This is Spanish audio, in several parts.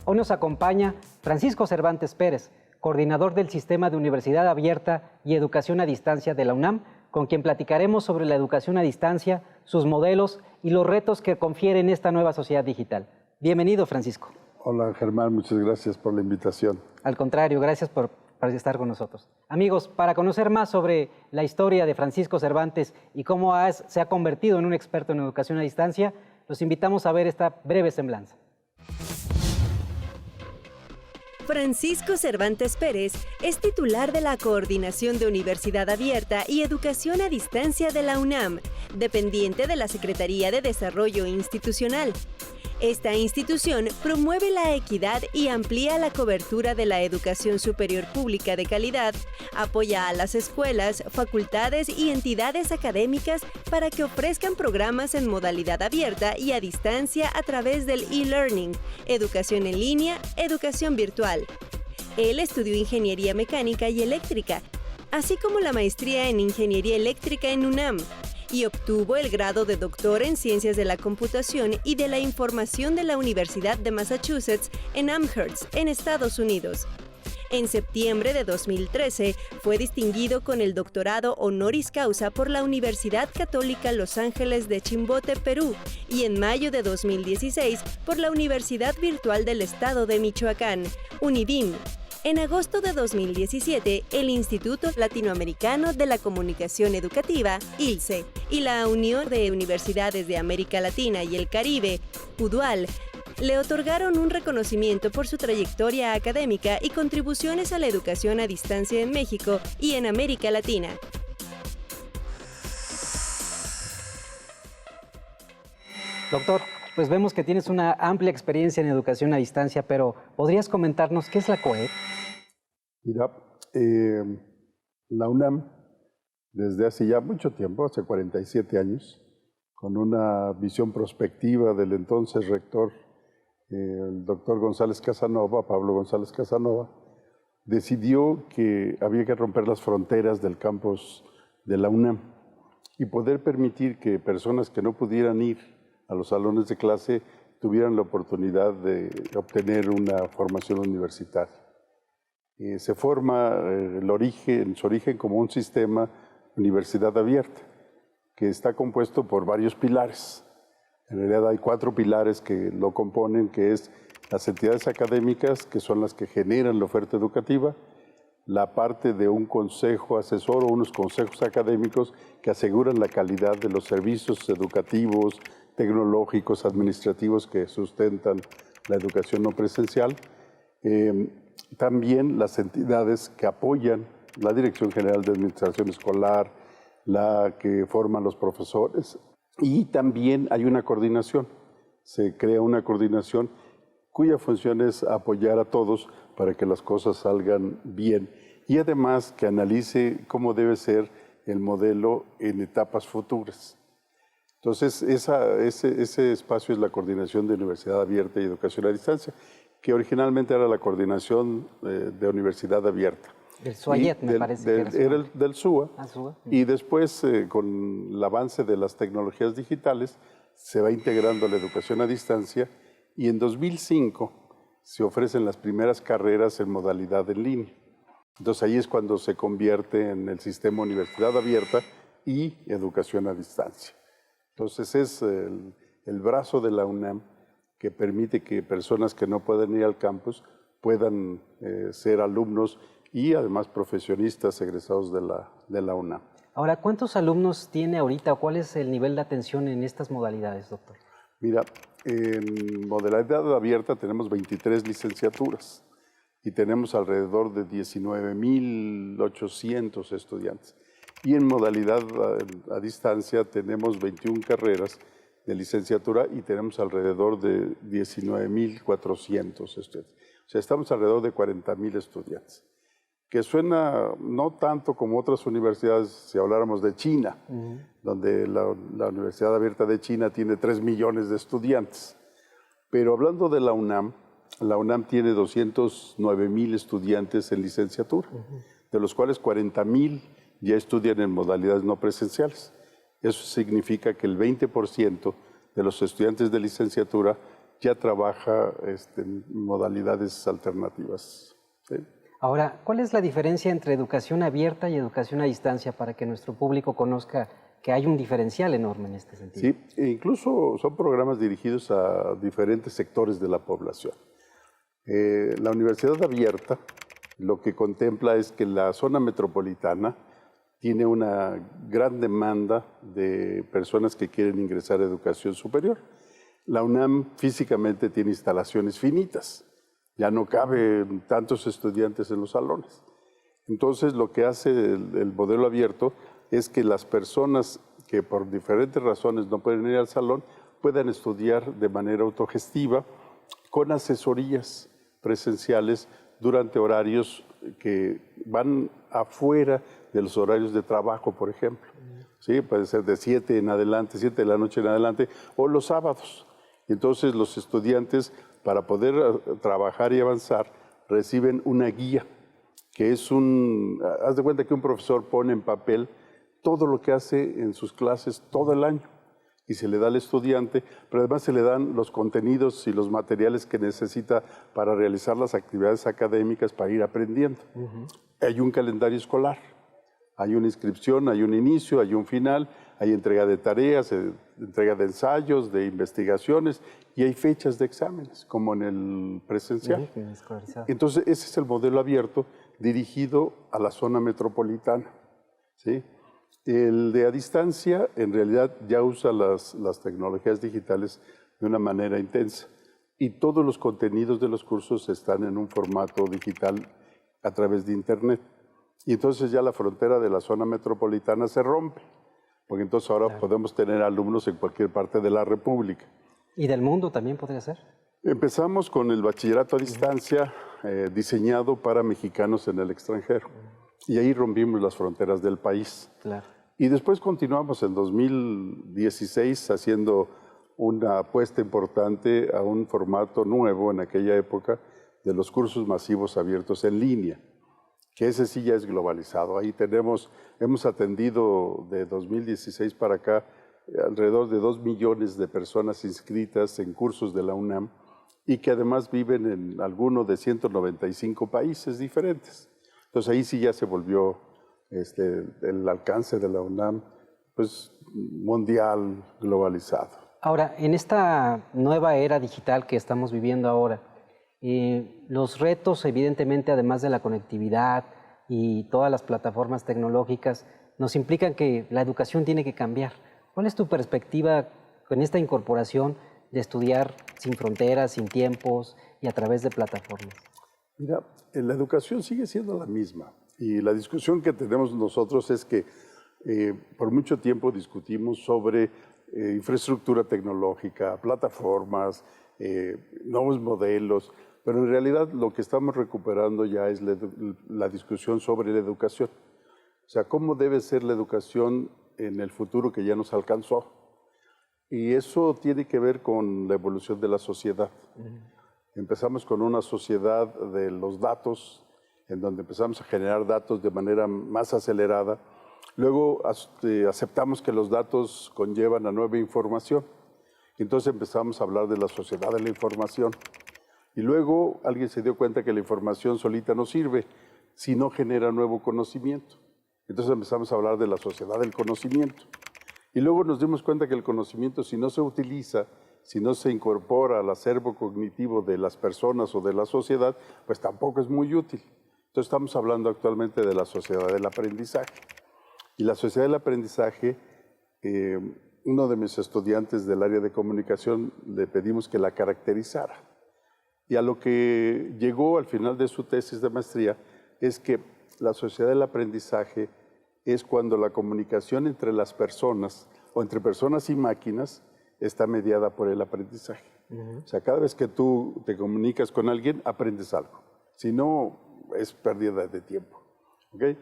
Hoy nos acompaña Francisco Cervantes Pérez, coordinador del Sistema de Universidad Abierta y Educación a Distancia de la UNAM, con quien platicaremos sobre la educación a distancia, sus modelos y los retos que confiere en esta nueva sociedad digital. Bienvenido, Francisco. Hola, Germán, muchas gracias por la invitación. Al contrario, gracias por estar con nosotros. Amigos, para conocer más sobre la historia de Francisco Cervantes y cómo se ha convertido en un experto en educación a distancia, los invitamos a ver esta breve semblanza. Francisco Cervantes Pérez es titular de la Coordinación de Universidad Abierta y Educación a Distancia de la UNAM, dependiente de la Secretaría de Desarrollo Institucional. Esta institución promueve la equidad y amplía la cobertura de la educación superior pública de calidad, apoya a las escuelas, facultades y entidades académicas para que ofrezcan programas en modalidad abierta y a distancia a través del e-learning, educación en línea, educación virtual. Él estudió Ingeniería Mecánica y Eléctrica, así como la maestría en Ingeniería Eléctrica en UNAM, y obtuvo el grado de doctor en Ciencias de la Computación y de la Información de la Universidad de Massachusetts en Amherst, en Estados Unidos. En septiembre de 2013 fue distinguido con el doctorado honoris causa por la Universidad Católica Los Ángeles de Chimbote, Perú, y en mayo de 2016 por la Universidad Virtual del Estado de Michoacán, UNIVIM. En agosto de 2017, el Instituto Latinoamericano de la Comunicación Educativa, ILCE, y la Unión de Universidades de América Latina y el Caribe, UDUAL, le otorgaron un reconocimiento por su trayectoria académica y contribuciones a la educación a distancia en México y en América Latina. Doctor, pues vemos que tienes una amplia experiencia en educación a distancia, pero ¿podrías comentarnos qué es la COED? Mira, la UNAM, desde hace ya mucho tiempo, hace 47 años, con una visión prospectiva del entonces rector, el doctor González Casanova, Pablo González Casanova, decidió que había que romper las fronteras del campus de la UNAM y poder permitir que personas que no pudieran ir a los salones de clase tuvieran la oportunidad de obtener una formación universitaria. Se forma su origen como un sistema universidad abierta, que está compuesto por varios pilares. En realidad hay 4 pilares que lo componen, que es las entidades académicas, que son las que generan la oferta educativa, la parte de un consejo asesor o unos consejos académicos que aseguran la calidad de los servicios educativos, tecnológicos, administrativos que sustentan la educación no presencial. También las entidades que apoyan la Dirección General de Administración Escolar, la que forman los profesores, y también hay una coordinación. Se crea una coordinación cuya función es apoyar a todos para que las cosas salgan bien y además que analice cómo debe ser el modelo en etapas futuras. Entonces, ese espacio es la Coordinación de Universidad Abierta y Educación a Distancia, que originalmente era la Coordinación de Universidad Abierta. Del SUAYET, me parece que era del SUA. SUA. Y después, con el avance de las tecnologías digitales, se va integrando la educación a distancia y en 2005 se ofrecen las primeras carreras en modalidad en línea. Entonces, ahí es cuando se convierte en el sistema Universidad Abierta y Educación a Distancia. Entonces, es el brazo de la UNAM que permite que personas que no pueden ir al campus puedan ser alumnos y además profesionistas egresados de la UNAM. Ahora, ¿cuántos alumnos tiene ahorita o cuál es el nivel de atención en estas modalidades, doctor? Mira, en modalidad abierta tenemos 23 licenciaturas y tenemos alrededor de 19,800 estudiantes. Y en modalidad a distancia tenemos 21 carreras de licenciatura y tenemos alrededor de 19,400 estudiantes. O sea, estamos alrededor de 40,000 estudiantes. que suena no tanto como otras universidades, si habláramos de China, donde la Universidad Abierta de China tiene 3 millones de estudiantes. Pero hablando de la UNAM tiene 209,000 estudiantes en licenciatura, de los cuales 40,000 ya estudian en modalidades no presenciales. Eso significa que el 20% de los estudiantes de licenciatura ya trabaja en modalidades alternativas. ¿Sí? Ahora, ¿cuál es la diferencia entre educación abierta y educación a distancia para que nuestro público conozca que hay un diferencial enorme en este sentido? Sí, e incluso son programas dirigidos a diferentes sectores de la población. La universidad abierta lo que contempla es que la zona metropolitana tiene una gran demanda de personas que quieren ingresar a educación superior. La UNAM físicamente tiene instalaciones finitas, ya no caben tantos estudiantes en los salones. Entonces lo que hace el modelo abierto es que las personas que por diferentes razones no pueden ir al salón puedan estudiar de manera autogestiva con asesorías presenciales durante horarios que van afuera de los horarios de trabajo, por ejemplo. ¿Sí? Puede ser de 7 en adelante, 7 de la noche en adelante, o los sábados. Entonces los estudiantes, para poder trabajar y avanzar, reciben una guía, que es haz de cuenta que un profesor pone en papel todo lo que hace en sus clases todo el año y se le da al estudiante, pero además se le dan los contenidos y los materiales que necesita para realizar las actividades académicas para ir aprendiendo. Hay un calendario escolar, hay una inscripción, hay un inicio, hay un final, hay entrega de tareas, entrega de ensayos, de investigaciones y hay fechas de exámenes, como en el presencial. Entonces, ese es el modelo abierto dirigido a la zona metropolitana, ¿sí? El de a distancia, en realidad, ya usa las tecnologías digitales de una manera intensa y todos los contenidos de los cursos están en un formato digital a través de Internet. Y entonces ya la frontera de la zona metropolitana se rompe, porque entonces ahora podemos tener alumnos en cualquier parte de la República. ¿Y del mundo también podría ser? Empezamos con el bachillerato a distancia diseñado para mexicanos en el extranjero. Y ahí rompimos las fronteras del país. Claro. Y después continuamos en 2016 haciendo una apuesta importante a un formato nuevo en aquella época de los cursos masivos abiertos en línea, que ese sí ya es globalizado. Ahí hemos atendido de 2016 para acá alrededor de 2 millones de personas inscritas en cursos de la UNAM y que además viven en alguno de 195 países diferentes. Entonces ahí sí ya se volvió el alcance de la UNAM pues, mundial, globalizado. Ahora, en esta nueva era digital que estamos viviendo ahora, los retos, evidentemente, además de la conectividad y todas las plataformas tecnológicas, nos implican que la educación tiene que cambiar. ¿Cuál es tu perspectiva con esta incorporación de estudiar sin fronteras, sin tiempos y a través de plataformas? Mira, la educación sigue siendo la misma y la discusión que tenemos nosotros es que por mucho tiempo discutimos sobre infraestructura tecnológica, plataformas, nuevos modelos, pero en realidad lo que estamos recuperando ya es la discusión sobre la educación. O sea, cómo debe ser la educación en el futuro que ya nos alcanzó. Y eso tiene que ver con la evolución de la sociedad. Empezamos con una sociedad de los datos, en donde empezamos a generar datos de manera más acelerada. Luego aceptamos que los datos conllevan a nueva información. Entonces empezamos a hablar de la sociedad de la información. Y luego alguien se dio cuenta que la información solita no sirve si no genera nuevo conocimiento. Entonces empezamos a hablar de la sociedad del conocimiento. Y luego nos dimos cuenta que el conocimiento, si no se utiliza, si no se incorpora al acervo cognitivo de las personas o de la sociedad, pues tampoco es muy útil. Entonces estamos hablando actualmente de la sociedad del aprendizaje. Y la sociedad del aprendizaje, uno de mis estudiantes del área de comunicación le pedimos que la caracterizara. Y a lo que llegó al final de su tesis de maestría es que la sociedad del aprendizaje es cuando la comunicación entre las personas o entre personas y máquinas está mediada por el aprendizaje. O sea, cada vez que tú te comunicas con alguien, aprendes algo. Si no, es pérdida de tiempo. ¿Okay?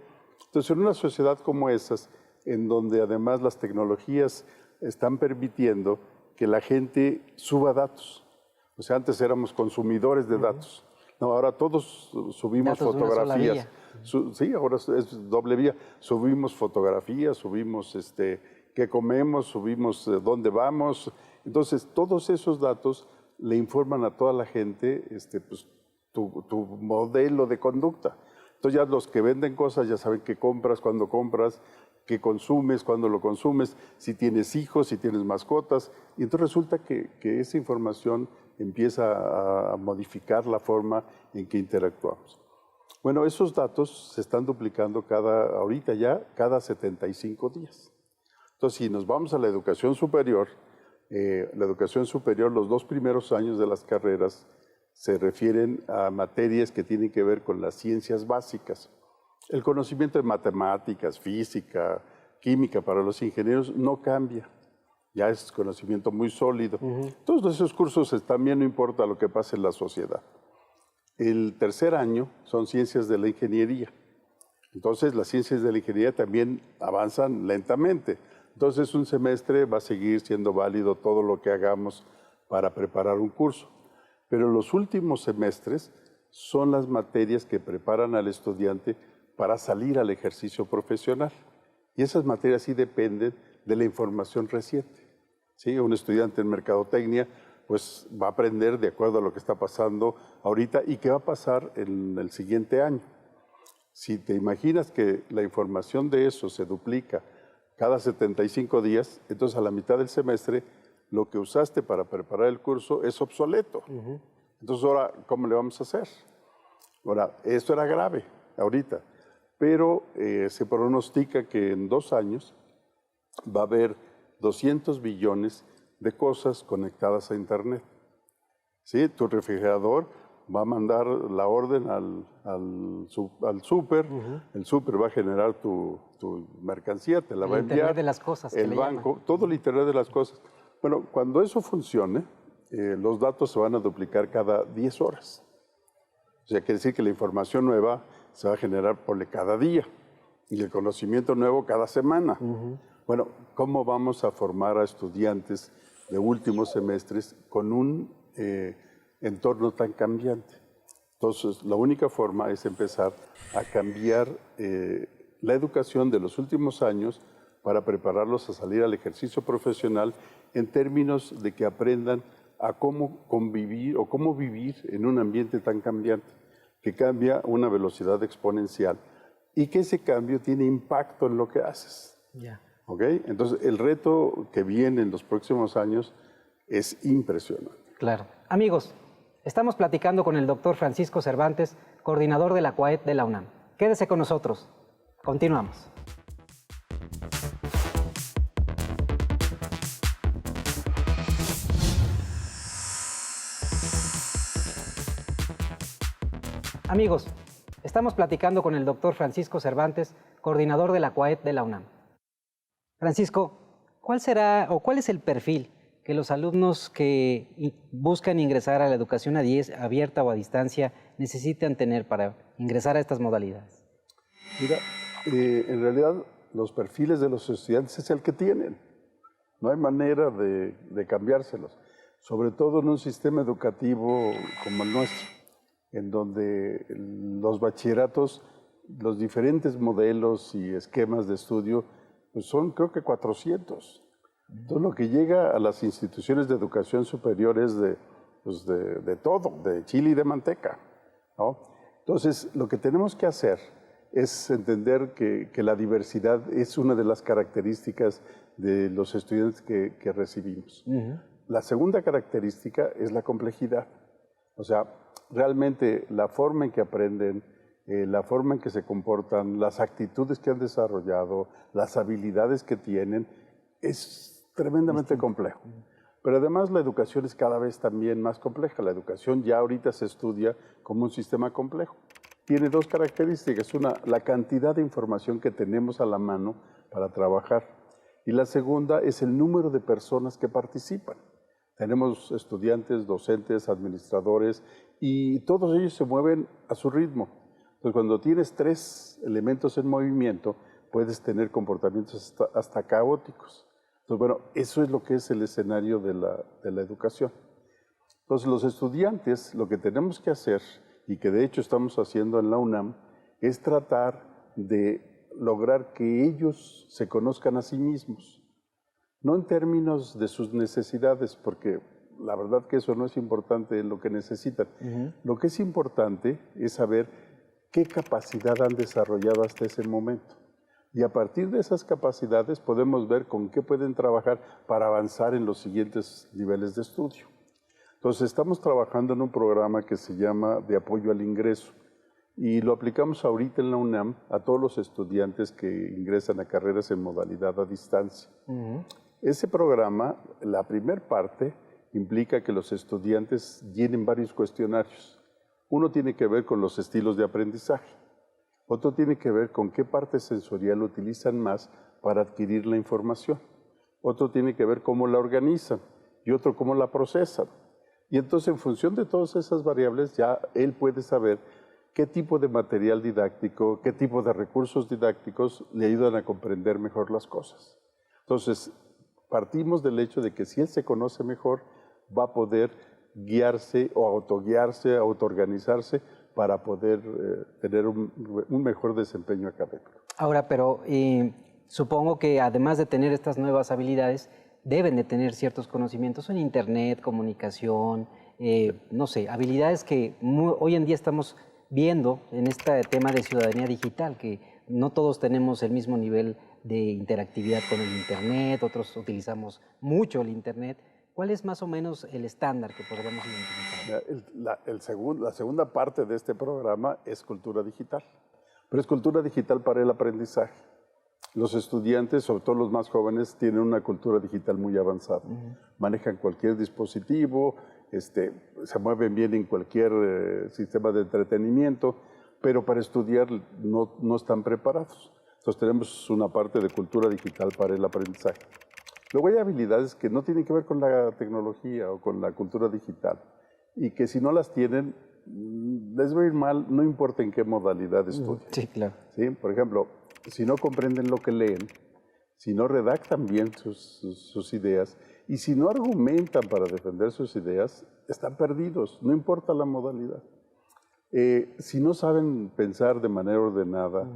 Entonces, en una sociedad como esas, en donde además las tecnologías están permitiendo que la gente suba datos. O sea, antes éramos consumidores de datos. No, ahora todos subimos Datos de una sola fotografías. vía. Sí, ahora es doble vía. Subimos fotografías, subimos qué comemos, subimos dónde vamos. Entonces, todos esos datos le informan a toda la gente pues, tu modelo de conducta. Entonces ya los que venden cosas ya saben qué compras, cuándo compras, qué consumes, cuándo lo consumes, si tienes hijos, si tienes mascotas. Y entonces resulta que esa información empieza a modificar la forma en que interactuamos. Bueno, esos datos se están duplicando ahorita ya cada 75 días. Entonces, si nos vamos a la educación superior, los 2 primeros años de las carreras se refieren a materias que tienen que ver con las ciencias básicas. El conocimiento de matemáticas, física, química para los ingenieros no cambia. Ya es conocimiento muy sólido. Todos esos cursos también no importa lo que pase en la sociedad. El tercer año son ciencias de la ingeniería. Entonces, las ciencias de la ingeniería también avanzan lentamente. Entonces, un semestre va a seguir siendo válido todo lo que hagamos para preparar un curso. Pero los últimos semestres son las materias que preparan al estudiante para salir al ejercicio profesional. Y esas materias sí dependen de la información reciente. ¿Sí? Un estudiante en mercadotecnia pues, va a aprender de acuerdo a lo que está pasando ahorita y qué va a pasar en el siguiente año. Si te imaginas que la información de eso se duplica cada 75 días, entonces a la mitad del semestre lo que usaste para preparar el curso es obsoleto. Entonces ahora, ¿cómo le vamos a hacer? Ahora, esto era grave ahorita, pero se pronostica que en 2 años va a haber 200 billones de cosas conectadas a Internet. ¿Sí? Tu refrigerador va a mandar la orden al súper, el súper va a generar tu mercancía, te la va a enviar. El Internet de las cosas. El banco, todo el Internet de las cosas. Bueno, cuando eso funcione, los datos se van a duplicar cada 10 horas. O sea, quiere decir que la información nueva se va a generar por cada día y el conocimiento nuevo cada semana. Bueno, ¿cómo vamos a formar a estudiantes de últimos semestres con un entorno tan cambiante? Entonces, la única forma es empezar a cambiar la educación de los últimos años para prepararlos a salir al ejercicio profesional en términos de que aprendan a cómo convivir o cómo vivir en un ambiente tan cambiante, que cambia a una velocidad exponencial y que ese cambio tiene impacto en lo que haces. ¿Okay? Entonces, el reto que viene en los próximos años es impresionante. Claro. Amigos, estamos platicando con el doctor Francisco Cervantes, coordinador de la CUAED de la UNAM. Quédese con nosotros. Continuamos. Amigos, estamos platicando con el doctor Francisco Cervantes, coordinador de la CUAED de la UNAM. Francisco, ¿cuál es el perfil que los alumnos que buscan ingresar a la educación abierta o a distancia necesitan tener para ingresar a estas modalidades? Mira, en realidad los perfiles de los estudiantes es el que tienen. No hay manera de cambiárselos, sobre todo en un sistema educativo como el nuestro, en donde los bachilleratos, los diferentes modelos y esquemas de estudio, pues son creo que 400. Todo lo que llega a las instituciones de educación superior es de todo, de chile y de manteca, ¿no? Entonces, lo que tenemos que hacer es entender que la diversidad es una de las características de los estudiantes que recibimos. La segunda característica es la complejidad. O sea, realmente la forma en que aprenden, la forma en que se comportan, las actitudes que han desarrollado, las habilidades que tienen, es tremendamente complejo. Pero además la educación es cada vez también más compleja. La educación ya ahorita se estudia como un sistema complejo. Tiene 2 características. Una, la cantidad de información que tenemos a la mano para trabajar. Y la segunda es el número de personas que participan. Tenemos estudiantes, docentes, administradores, y todos ellos se mueven a su ritmo. Entonces, cuando tienes 3 elementos en movimiento, puedes tener comportamientos hasta caóticos. Entonces, bueno, eso es lo que es el escenario de la educación. Entonces, los estudiantes, lo que tenemos que hacer, y que de hecho estamos haciendo en la UNAM, es tratar de lograr que ellos se conozcan a sí mismos. No en términos de sus necesidades, porque la verdad que eso no es importante en lo que necesitan. Lo que es importante es saber qué capacidad han desarrollado hasta ese momento. Y a partir de esas capacidades podemos ver con qué pueden trabajar para avanzar en los siguientes niveles de estudio. Entonces, estamos trabajando en un programa que se llama de apoyo al ingreso y lo aplicamos ahorita en la UNAM a todos los estudiantes que ingresan a carreras en modalidad a distancia. Ese programa, la primera parte, implica que los estudiantes llenen varios cuestionarios. Uno tiene que ver con los estilos de aprendizaje. Otro tiene que ver con qué parte sensorial utilizan más para adquirir la información. Otro tiene que ver cómo la organizan y otro cómo la procesan. Y entonces, en función de todas esas variables, ya él puede saber qué tipo de material didáctico, qué tipo de recursos didácticos le ayudan a comprender mejor las cosas. Entonces, partimos del hecho de que si él se conoce mejor, va a poder guiarse o autoguiarse, autoorganizarse para poder tener un mejor desempeño académico. Ahora, pero supongo que además de tener estas nuevas habilidades, deben de tener ciertos conocimientos en Internet, comunicación, no sé, habilidades que hoy en día estamos viendo en este tema de ciudadanía digital, que no todos tenemos el mismo nivel de interactividad con el Internet, otros utilizamos mucho el Internet. ¿Cuál es más o menos el estándar que podríamos identificar? La segunda parte de este programa es cultura digital, pero es cultura digital para el aprendizaje. Los estudiantes, sobre todo los más jóvenes, tienen una cultura digital muy avanzada. Manejan cualquier dispositivo, se mueven bien en cualquier sistema de entretenimiento, pero para estudiar no están preparados. Entonces tenemos una parte de cultura digital para el aprendizaje. Luego hay habilidades que no tienen que ver con la tecnología o con la cultura digital y que si no las tienen, les va a ir mal, no importa en qué modalidad estudien. Sí, claro. ¿Sí? Por ejemplo, si no comprenden lo que leen, si no redactan bien sus ideas y si no argumentan para defender sus ideas, están perdidos, no importa la modalidad. Si no saben pensar de manera ordenada,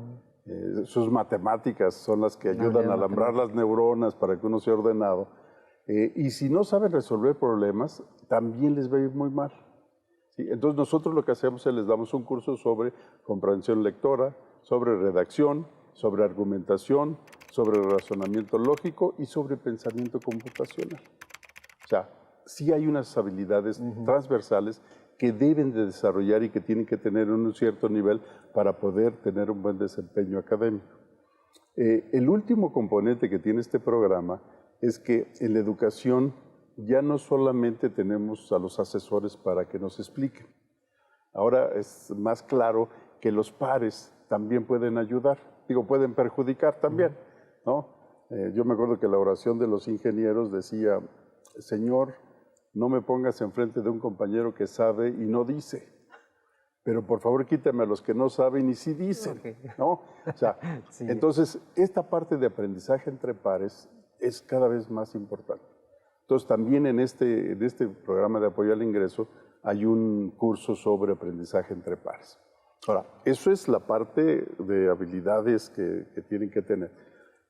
sus matemáticas son las que ayudan a alambrar las neuronas para que uno sea ordenado. Y si no saben resolver problemas, también les va a ir muy mal. ¿Sí? Entonces nosotros lo que hacemos es les damos un curso sobre comprensión lectora, sobre redacción, sobre argumentación, sobre razonamiento lógico y sobre pensamiento computacional. O sea, sí hay unas habilidades transversales que deben de desarrollar y que tienen que tener un cierto nivel para poder tener un buen desempeño académico. El último componente que tiene este programa es que en la educación ya no solamente tenemos a los asesores para que nos expliquen. Ahora es más claro que los pares también pueden ayudar, pueden perjudicar también, ¿no? Yo me acuerdo que la oración de los ingenieros decía, Señor, no me pongas enfrente de un compañero que sabe y no dice, pero por favor quítame a los que no saben y sí dicen, ¿no? O sea, sí. Entonces, esta parte de aprendizaje entre pares es cada vez más importante. Entonces, también en este programa de apoyo al ingreso hay un curso sobre aprendizaje entre pares. Ahora, eso es la parte de habilidades que tienen que tener.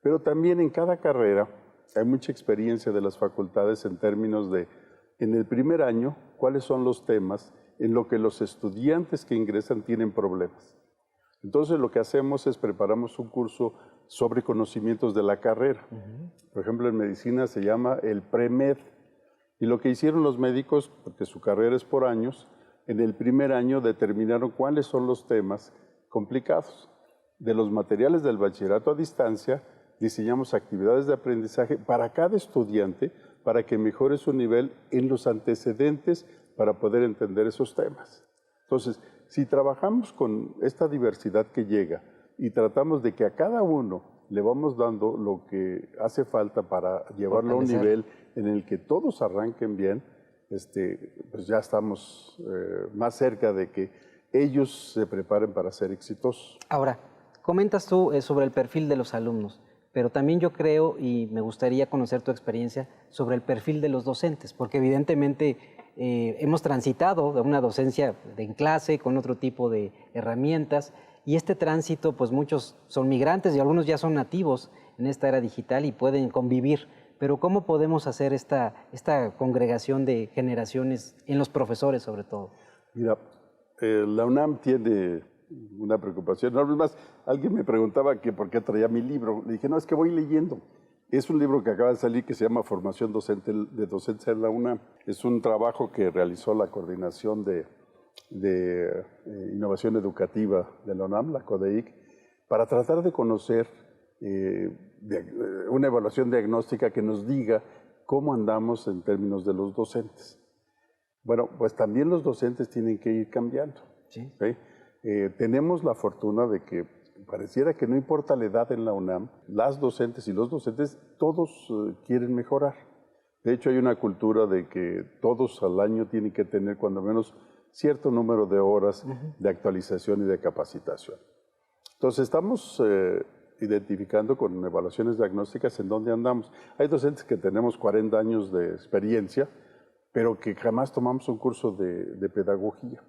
Pero también en cada carrera hay mucha experiencia de las facultades en términos de, en el primer año, cuáles son los temas en lo que los estudiantes que ingresan tienen problemas. Entonces, lo que hacemos es preparamos un curso sobre conocimientos de la carrera. Por ejemplo, en medicina se llama el pre-med. Y lo que hicieron los médicos, porque su carrera es por años, en el primer año determinaron cuáles son los temas complicados. De los materiales del bachillerato a distancia, diseñamos actividades de aprendizaje para cada estudiante para que mejore su nivel en los antecedentes para poder entender esos temas. Entonces, si trabajamos con esta diversidad que llega y tratamos de que a cada uno le vamos dando lo que hace falta para llevarlo a un nivel en el que todos arranquen bien, pues ya estamos más cerca de que ellos se preparen para ser exitosos. Ahora, comentas tú sobre el perfil de los alumnos, pero también yo creo, y me gustaría conocer tu experiencia sobre el perfil de los docentes, porque evidentemente hemos transitado de una docencia en clase con otro tipo de herramientas, y este tránsito, pues muchos son migrantes y algunos ya son nativos en esta era digital y pueden convivir. Pero ¿cómo podemos hacer esta congregación de generaciones en los profesores sobre todo? Mira, la UNAM tiene una preocupación. No, más, alguien me preguntaba que por qué traía mi libro. Le dije, no, es que voy leyendo. Es un libro que acaba de salir que se llama Formación de Docencia en la UNAM. Es un trabajo que realizó la Coordinación de Innovación Educativa de la UNAM, la CODEIC, para tratar de conocer una evaluación diagnóstica que nos diga cómo andamos en términos de los docentes. Bueno, pues también los docentes tienen que ir cambiando. Sí. ¿Sí? Tenemos la fortuna de que pareciera que no importa la edad en la UNAM, las docentes y los docentes, todos quieren mejorar. De hecho, hay una cultura de que todos al año tienen que tener cuando menos cierto número de horas de actualización y de capacitación. Entonces, estamos identificando con evaluaciones diagnósticas en dónde andamos. Hay docentes que tenemos 40 años de experiencia, pero que jamás tomamos un curso de pedagogía.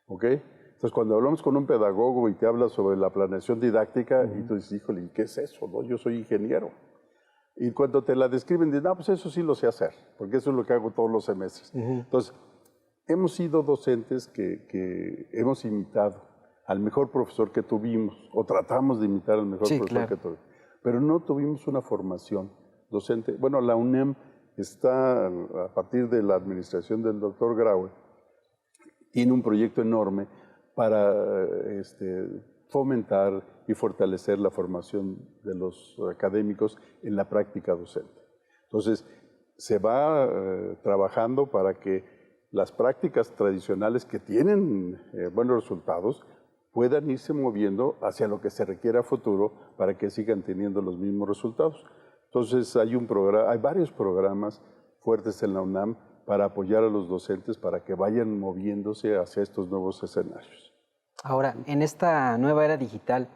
¿Ok? Entonces, cuando hablamos con un pedagogo y te habla sobre la planeación didáctica, y tú dices, híjole, ¿qué es eso? ¿No? Yo soy ingeniero. Y cuando te la describen, dices, no, pues eso sí lo sé hacer, porque eso es lo que hago todos los semestres. Entonces, hemos sido docentes que hemos imitado al mejor profesor que tuvimos, o tratamos de imitar al mejor profesor que tuvimos, pero no tuvimos una formación docente. Bueno, la UNAM está, a partir de la administración del doctor Graue, tiene un proyecto enorme para fomentar y fortalecer la formación de los académicos en la práctica docente. Entonces, se va trabajando para que las prácticas tradicionales que tienen buenos resultados puedan irse moviendo hacia lo que se requiere a futuro para que sigan teniendo los mismos resultados. Entonces, hay varios programas fuertes en la UNAM para apoyar a los docentes para que vayan moviéndose hacia estos nuevos escenarios. Ahora, en esta nueva era digital,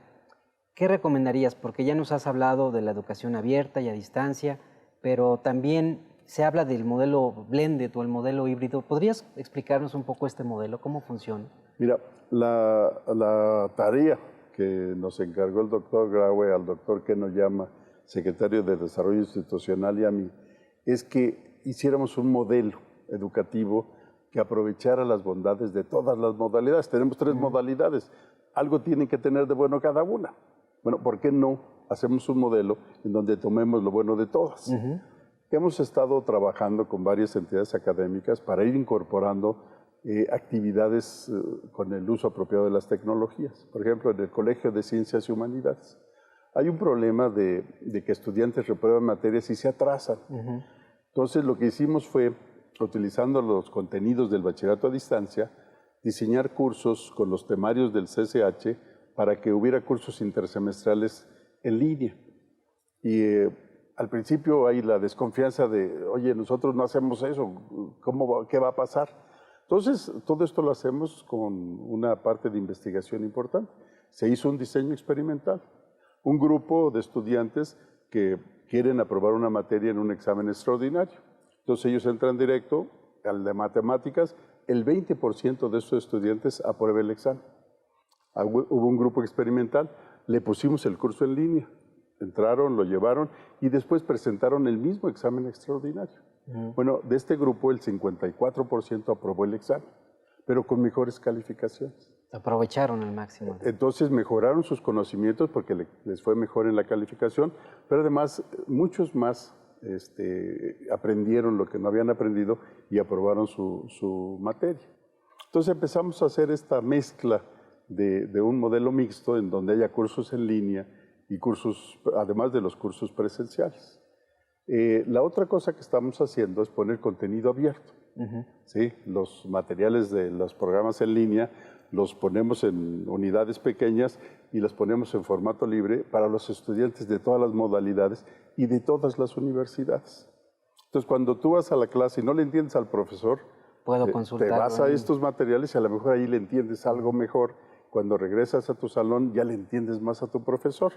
¿qué recomendarías? Porque ya nos has hablado de la educación abierta y a distancia, pero también se habla del modelo blended o el modelo híbrido. ¿Podrías explicarnos un poco este modelo? ¿Cómo funciona? Mira, la tarea que nos encargó el doctor Graue al doctor Keno Yama, secretario de Desarrollo Institucional, y a mí, es que hiciéramos un modelo educativo que aprovechara las bondades de todas las modalidades. Tenemos 3 modalidades. Algo tiene que tener de bueno cada una. Bueno, ¿por qué no hacemos un modelo en donde tomemos lo bueno de todas? Hemos estado trabajando con varias entidades académicas para ir incorporando actividades con el uso apropiado de las tecnologías. Por ejemplo, en el Colegio de Ciencias y Humanidades. Hay un problema de que estudiantes reprueban materias y se atrasan. Entonces, lo que hicimos fue, utilizando los contenidos del bachillerato a distancia, diseñar cursos con los temarios del CCH para que hubiera cursos intersemestrales en línea. Y al principio hay la desconfianza de, oye, nosotros no hacemos eso, ¿qué va a pasar? Entonces, todo esto lo hacemos con una parte de investigación importante. Se hizo un diseño experimental. Un grupo de estudiantes que quieren aprobar una materia en un examen extraordinario. Entonces ellos entran directo al de matemáticas, el 20% de esos estudiantes aprueba el examen. Hubo un grupo experimental, le pusimos el curso en línea, entraron, lo llevaron y después presentaron el mismo examen extraordinario. Bueno, de este grupo el 54% aprobó el examen, pero con mejores calificaciones. Aprovecharon al máximo. Entonces mejoraron sus conocimientos porque les fue mejor en la calificación, pero además muchos más aprendieron lo que no habían aprendido y aprobaron su materia. Entonces empezamos a hacer esta mezcla de un modelo mixto en donde haya cursos en línea y cursos, además de los cursos presenciales. La otra cosa que estamos haciendo es poner contenido abierto. ¿Sí? Los materiales de los programas en línea los ponemos en unidades pequeñas y los ponemos en formato libre para los estudiantes de todas las modalidades y de todas las universidades. Entonces, cuando tú vas a la clase y no le entiendes al profesor, puedo consultar. Te vas a estos materiales y a lo mejor ahí le entiendes algo mejor. Cuando regresas a tu salón ya le entiendes más a tu profesor.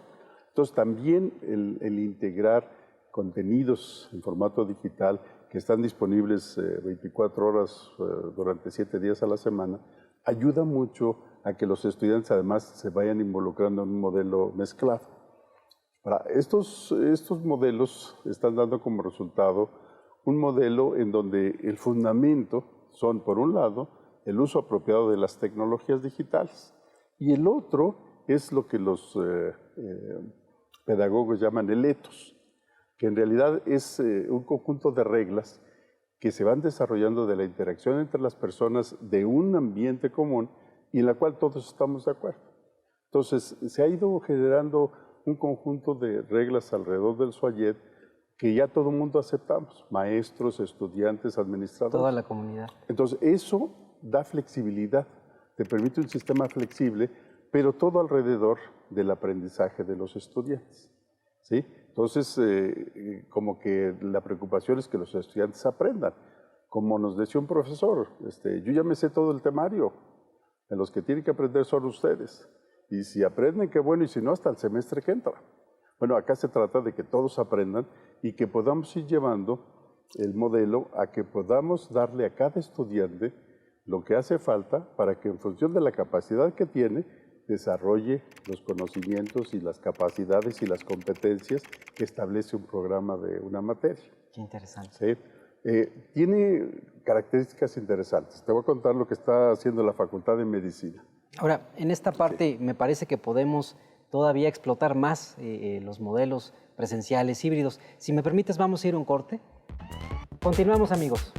Entonces también el integrar contenidos en formato digital que están disponibles 24 horas durante 7 días a la semana, ayuda mucho a que los estudiantes además se vayan involucrando en un modelo mezclado. Ahora, estos modelos están dando como resultado un modelo en donde el fundamento son, por un lado, el uso apropiado de las tecnologías digitales, y el otro es lo que los pedagogos llaman el ethos, que en realidad es un conjunto de reglas que se van desarrollando de la interacción entre las personas de un ambiente común y en la cual todos estamos de acuerdo. Entonces, se ha ido generando un conjunto de reglas alrededor del SUAYED que ya todo el mundo aceptamos, maestros, estudiantes, administradores. Toda la comunidad. Entonces, eso da flexibilidad, te permite un sistema flexible, pero todo alrededor del aprendizaje de los estudiantes, ¿sí? Entonces, como que la preocupación es que los estudiantes aprendan. Como nos decía un profesor, yo ya me sé todo el temario, en los que tienen que aprender son ustedes. Y si aprenden, qué bueno, y si no, hasta el semestre que entra. Bueno, acá se trata de que todos aprendan y que podamos ir llevando el modelo a que podamos darle a cada estudiante lo que hace falta para que en función de la capacidad que tiene, desarrolle los conocimientos y las capacidades y las competencias que establece un programa de una materia. Qué interesante. ¿Sí? Tiene características interesantes. Te voy a contar lo que está haciendo la Facultad de Medicina. Ahora, en esta parte me parece que podemos todavía explotar más los modelos presenciales, híbridos. Si me permites, vamos a ir a un corte. Continuamos, amigos.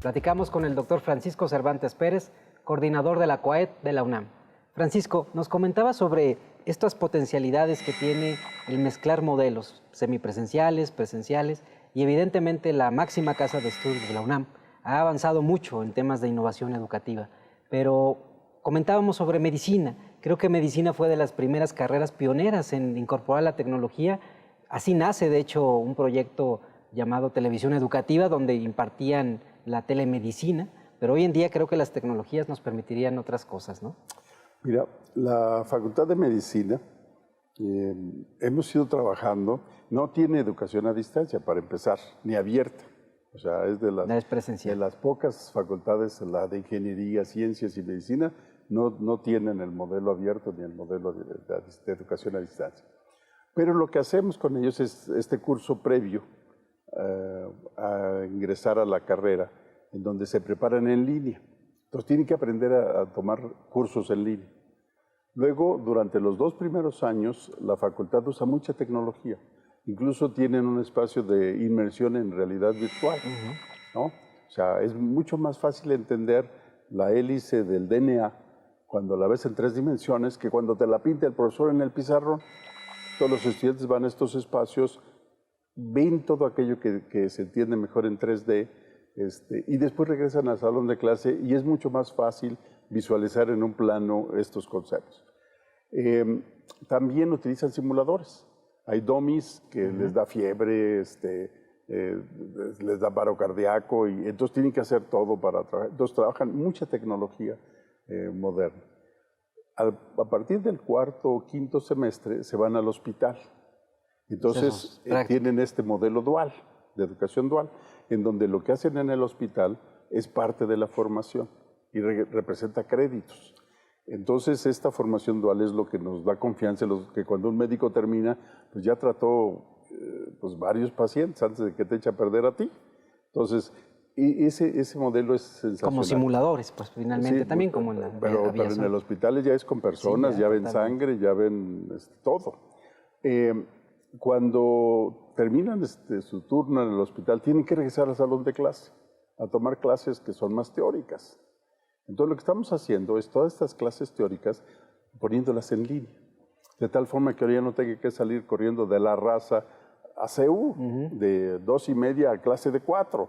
Platicamos con el doctor Francisco Cervantes Pérez, coordinador de la COAED de la UNAM. Francisco, nos comentaba sobre estas potencialidades que tiene el mezclar modelos semipresenciales, presenciales, y evidentemente la máxima casa de estudios de la UNAM ha avanzado mucho en temas de innovación educativa. Pero comentábamos sobre medicina. Creo que medicina fue de las primeras carreras pioneras en incorporar la tecnología. Así nace, de hecho, un proyecto llamado Televisión Educativa, donde impartían la telemedicina, pero hoy en día creo que las tecnologías nos permitirían otras cosas, ¿no? Mira, la Facultad de Medicina hemos ido trabajando, no tiene educación a distancia para empezar, ni abierta, o sea, es de las pocas facultades, la de Ingeniería, Ciencias y Medicina, no tienen el modelo abierto ni el modelo de educación a distancia. Pero lo que hacemos con ellos es este curso previo a ingresar a la carrera, en donde se preparan en línea. Entonces tienen que aprender a tomar cursos en línea. Luego, durante los 2 primeros años, la facultad usa mucha tecnología. Incluso tienen un espacio de inmersión en realidad virtual, ¿no? O sea, es mucho más fácil entender la hélice del DNA cuando la ves en 3 dimensiones que cuando te la pinta el profesor en el pizarrón. Todos los estudiantes van a estos espacios, ven todo aquello que se entiende mejor en 3D, y después regresan al salón de clase y es mucho más fácil visualizar en un plano estos conceptos. También utilizan simuladores. Hay dummies que les da fiebre, les da paro cardíaco, y entonces tienen que hacer todo para trabajar. Entonces trabajan mucha tecnología moderna. A partir del 4º o 5º semestre se van al hospital. Entonces tienen este modelo dual, de educación dual, en donde lo que hacen en el hospital es parte de la formación y representa créditos. Entonces esta formación dual es lo que nos da confianza, que cuando un médico termina, pues ya trató pues varios pacientes antes de que te eche a perder a ti. Entonces ese modelo es sensacional. Como simuladores, pues finalmente, sí, también como en la pero en el hospital ya es con personas, sí, ya ven sangre, ya ven todo. Cuando terminan su turno en el hospital, tienen que regresar al salón de clase, a tomar clases que son más teóricas. Entonces lo que estamos haciendo es todas estas clases teóricas poniéndolas en línea, de tal forma que ahora ya no tenga que salir corriendo de La Raza a CEU, de 2:30 a clase de 4.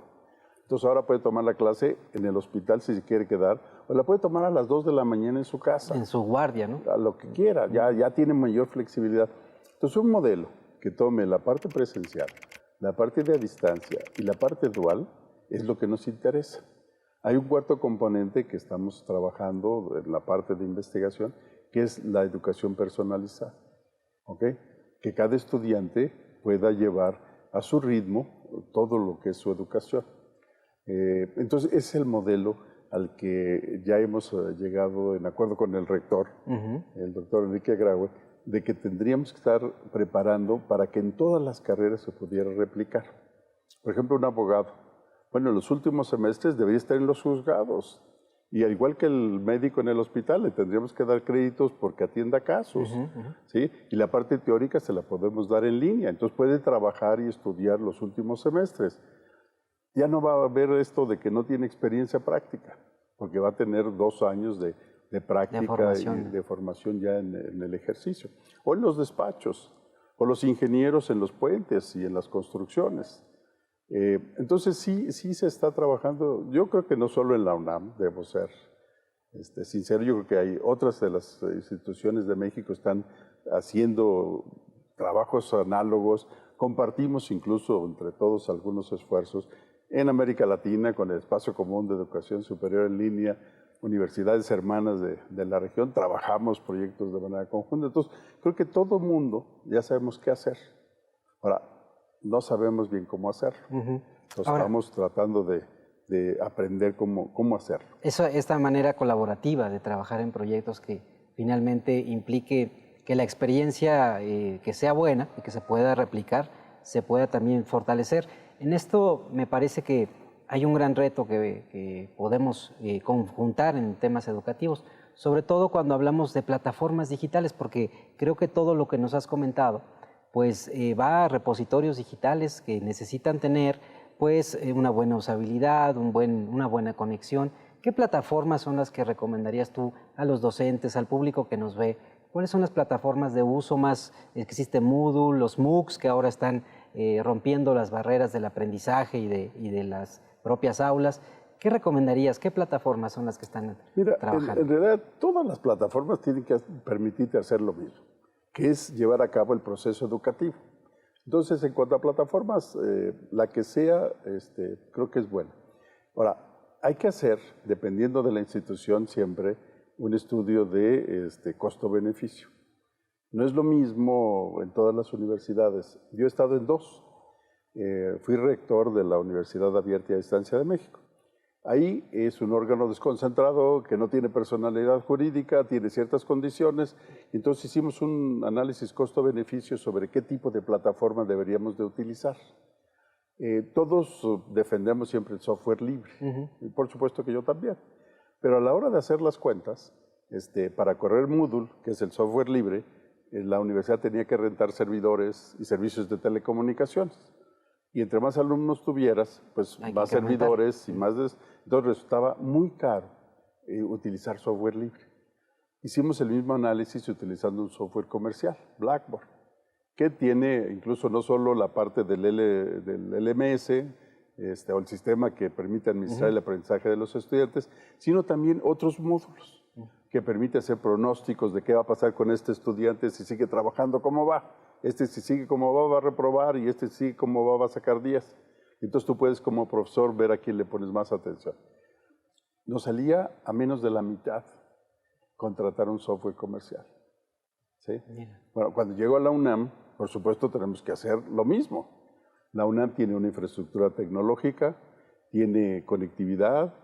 Entonces ahora puede tomar la clase en el hospital si se quiere quedar, o la puede tomar a las 2 de la mañana en su casa. En su guardia, ¿no? A lo que quiera, ya tiene mayor flexibilidad. Entonces un modelo que tome la parte presencial, la parte de a distancia y la parte dual es lo que nos interesa. Hay un cuarto componente que estamos trabajando en la parte de investigación, que es la educación personalizada. ¿Ok? Que cada estudiante pueda llevar a su ritmo todo lo que es su educación. Entonces, ese es el modelo al que ya hemos llegado en acuerdo con el rector, el doctor Enrique Graue, de que tendríamos que estar preparando para que en todas las carreras se pudiera replicar. Por ejemplo, un abogado. Bueno, en los últimos semestres debería estar en los juzgados. Y al igual que el médico en el hospital, le tendríamos que dar créditos porque atienda casos. ¿Sí? Y la parte teórica se la podemos dar en línea. Entonces puede trabajar y estudiar los últimos semestres. Ya no va a haber esto de que no tiene experiencia práctica, porque va a tener 2 años de práctica y de formación ya en el ejercicio. O en los despachos, o los ingenieros en los puentes y en las construcciones. Entonces sí se está trabajando, yo creo que no solo en la UNAM, debo ser sincero, yo creo que hay otras de las instituciones de México están haciendo trabajos análogos, compartimos incluso entre todos algunos esfuerzos en América Latina con el Espacio Común de Educación Superior en Línea, universidades hermanas de la región, trabajamos proyectos de manera conjunta. Entonces, creo que todo mundo ya sabemos qué hacer. Ahora, no sabemos bien cómo hacerlo. Entonces, estamos tratando de aprender cómo hacerlo. Esta manera colaborativa de trabajar en proyectos que finalmente implique que la experiencia que sea buena y que se pueda replicar, se pueda también fortalecer. En esto me parece que hay un gran reto que podemos conjuntar en temas educativos, sobre todo cuando hablamos de plataformas digitales, porque creo que todo lo que nos has comentado pues va a repositorios digitales que necesitan tener pues una buena usabilidad, una buena conexión. ¿Qué plataformas son las que recomendarías tú a los docentes, al público que nos ve? ¿Cuáles son las plataformas de uso más? Existe Moodle, los MOOCs que ahora están rompiendo las barreras del aprendizaje y de las propias aulas. ¿Qué recomendarías? ¿Qué plataformas son las que están trabajando? En realidad, todas las plataformas tienen que permitirte hacer lo mismo, que es llevar a cabo el proceso educativo. Entonces, en cuanto a plataformas, la que sea, creo que es buena. Ahora, hay que hacer, dependiendo de la institución siempre, un estudio de costo-beneficio. No es lo mismo en todas las universidades. Yo he estado en 2. Fui rector de la Universidad Abierta y a Distancia de México. Ahí es un órgano desconcentrado que no tiene personalidad jurídica, tiene ciertas condiciones. Entonces hicimos un análisis costo-beneficio sobre qué tipo de plataforma deberíamos de utilizar. Todos defendemos siempre el software libre, y por supuesto que yo también. Pero a la hora de hacer las cuentas, para correr Moodle, que es el software libre, la universidad tenía que rentar servidores y servicios de telecomunicaciones. Y entre más alumnos tuvieras, pues más servidores y más... Entonces resultaba muy caro utilizar software libre. Hicimos el mismo análisis utilizando un software comercial, Blackboard, que tiene incluso no solo la parte del LMS, o el sistema que permite administrar el aprendizaje de los estudiantes, sino también otros módulos que permite hacer pronósticos de qué va a pasar con este estudiante si sigue trabajando, cómo va. Si sigue como va a reprobar, y si sigue como va a sacar 10. Entonces tú puedes como profesor ver a quién le pones más atención. Nos salía a menos de la mitad contratar un software comercial. ¿Sí? Bueno, cuando llego a la UNAM, por supuesto tenemos que hacer lo mismo. La UNAM tiene una infraestructura tecnológica, tiene conectividad,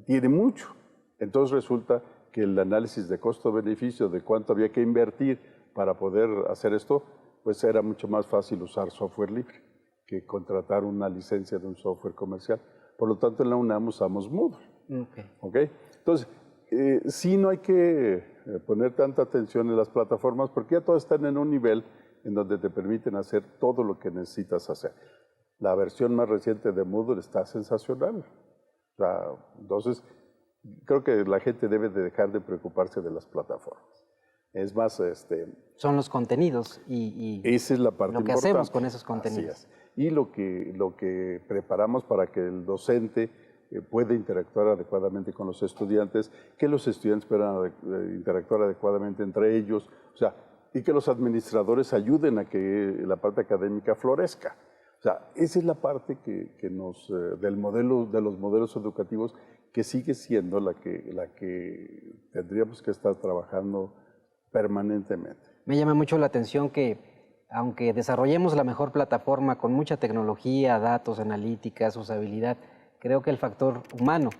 tiene mucho. Entonces resulta que el análisis de costo-beneficio, de cuánto había que invertir para poder hacer esto, pues era mucho más fácil usar software libre que contratar una licencia de un software comercial. Por lo tanto, en la UNAM usamos Moodle. ¿Okay? Entonces, sí no hay que poner tanta atención en las plataformas porque ya todas están en un nivel en donde te permiten hacer todo lo que necesitas hacer. La versión más reciente de Moodle está sensacional. Entonces, creo que la gente debe de dejar de preocuparse de las plataformas. Es más, son los contenidos y esa es la parte lo que importante. hacemos con esos contenidos. Así es. y lo que preparamos para que el docente pueda interactuar adecuadamente con los estudiantes, que los estudiantes puedan interactuar adecuadamente entre ellos, o sea, y que los administradores ayuden a que la parte académica florezca. O sea, esa es la parte que de los modelos educativos que sigue siendo la que tendríamos que estar trabajando permanentemente. Me llama mucho la atención que, aunque desarrollemos la mejor plataforma con mucha tecnología, datos, analíticas, usabilidad, creo que el factor humano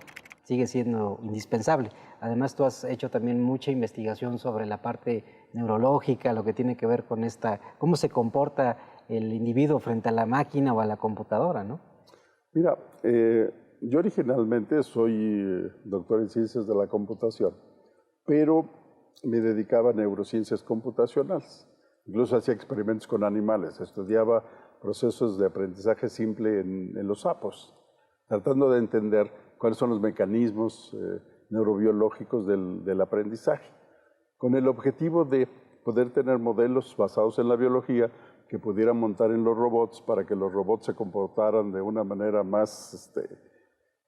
sigue siendo indispensable. Además, tú has hecho también mucha investigación sobre la parte neurológica, lo que tiene que ver con cómo se comporta el individuo frente a la máquina o a la computadora, ¿no? Mira, yo originalmente soy doctor en ciencias de la computación, pero me dedicaba a neurociencias computacionales. Incluso hacía experimentos con animales, estudiaba procesos de aprendizaje simple en los sapos, tratando de entender cuáles son los mecanismos neurobiológicos del aprendizaje, con el objetivo de poder tener modelos basados en la biología que pudieran montar en los robots para que los robots se comportaran de una manera más,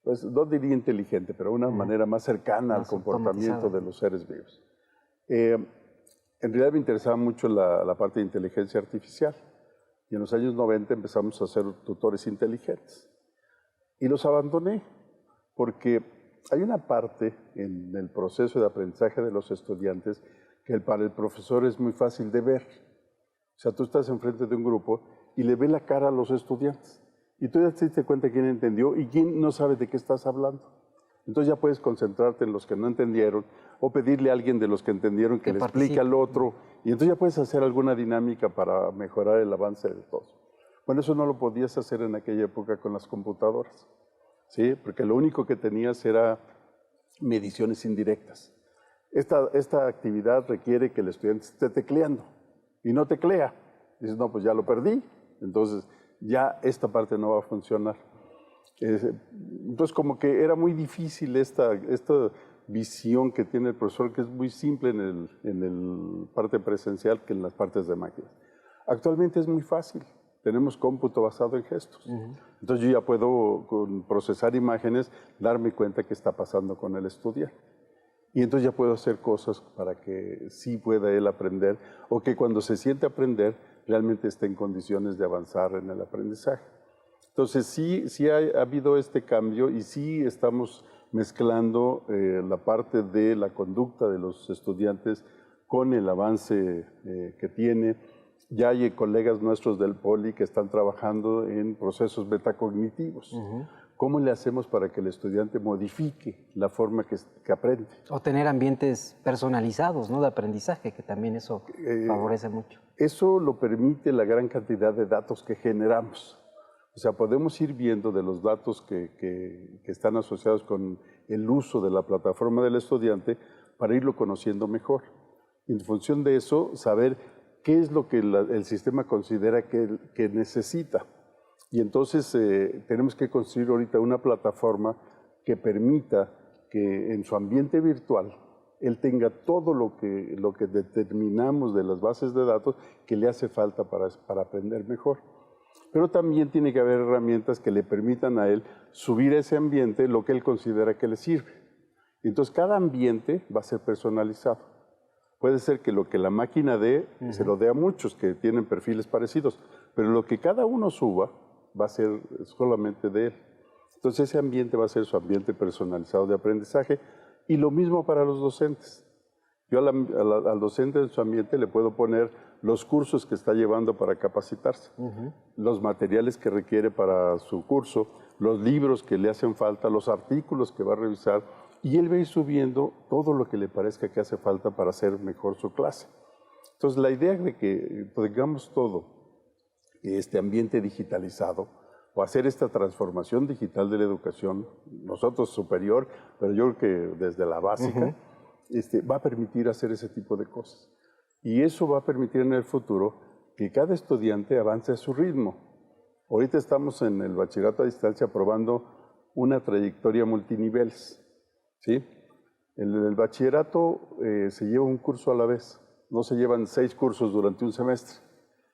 pues no diría inteligente, pero una manera más cercana al comportamiento de los seres vivos. En realidad me interesaba mucho la parte de inteligencia artificial y en los años 90 empezamos a hacer tutores inteligentes y los abandoné porque hay una parte en el proceso de aprendizaje de los estudiantes que para el profesor es muy fácil de ver. O sea, tú estás enfrente de un grupo y le ves la cara a los estudiantes y tú ya te diste cuenta quién entendió y quién no sabe de qué estás hablando. Entonces ya puedes concentrarte en los que no entendieron o pedirle a alguien de los que entendieron que le explique al otro y entonces ya puedes hacer alguna dinámica para mejorar el avance de todos. Bueno, eso no lo podías hacer en aquella época con las computadoras, ¿sí? Porque lo único que tenías era mediciones indirectas. Esta actividad requiere que el estudiante esté tecleando y no teclea. Dices, no, pues ya lo perdí, entonces ya esta parte no va a funcionar. Entonces como que era muy difícil esta visión que tiene el profesor, que es muy simple en el parte presencial que en las partes de máquinas. Actualmente es muy fácil, tenemos cómputo basado en gestos. Entonces yo ya puedo, con procesar imágenes, darme cuenta qué está pasando con el estudiante. Y entonces ya puedo hacer cosas para que sí pueda él aprender o que cuando se siente a aprender realmente esté en condiciones de avanzar en el aprendizaje. Entonces sí ha habido este cambio y sí estamos mezclando la parte de la conducta de los estudiantes con el avance que tiene. Ya hay colegas nuestros del Poli que están trabajando en procesos metacognitivos. ¿Cómo le hacemos para que el estudiante modifique la forma que aprende? O tener ambientes personalizados, ¿no?, de aprendizaje, que también eso favorece mucho. Eso lo permite la gran cantidad de datos que generamos. O sea, podemos ir viendo de los datos que están asociados con el uso de la plataforma del estudiante para irlo conociendo mejor. Y en función de eso, saber qué es lo que el sistema considera que necesita. Y entonces tenemos que construir ahorita una plataforma que permita que en su ambiente virtual él tenga todo lo que determinamos de las bases de datos que le hace falta para aprender mejor. Pero también tiene que haber herramientas que le permitan a él subir a ese ambiente lo que él considera que le sirve. Y entonces cada ambiente va a ser personalizado. Puede ser que lo que la máquina dé, se lo dé a muchos que tienen perfiles parecidos, pero lo que cada uno suba va a ser solamente de él. Entonces ese ambiente va a ser su ambiente personalizado de aprendizaje y lo mismo para los docentes. Yo al docente en su ambiente le puedo poner los cursos que está llevando para capacitarse, los materiales que requiere para su curso, los libros que le hacen falta, los artículos que va a revisar y él va a ir subiendo todo lo que le parezca que hace falta para hacer mejor su clase. Entonces la idea de que tengamos todo este ambiente digitalizado o hacer esta transformación digital de la educación, nosotros superior, pero yo creo que desde la básica, va a permitir hacer ese tipo de cosas. Y eso va a permitir en el futuro que cada estudiante avance a su ritmo. Ahorita estamos en el bachillerato a distancia probando una trayectoria multiniveles, ¿sí? En el bachillerato se lleva un curso a la vez, no se llevan 6 cursos durante un semestre.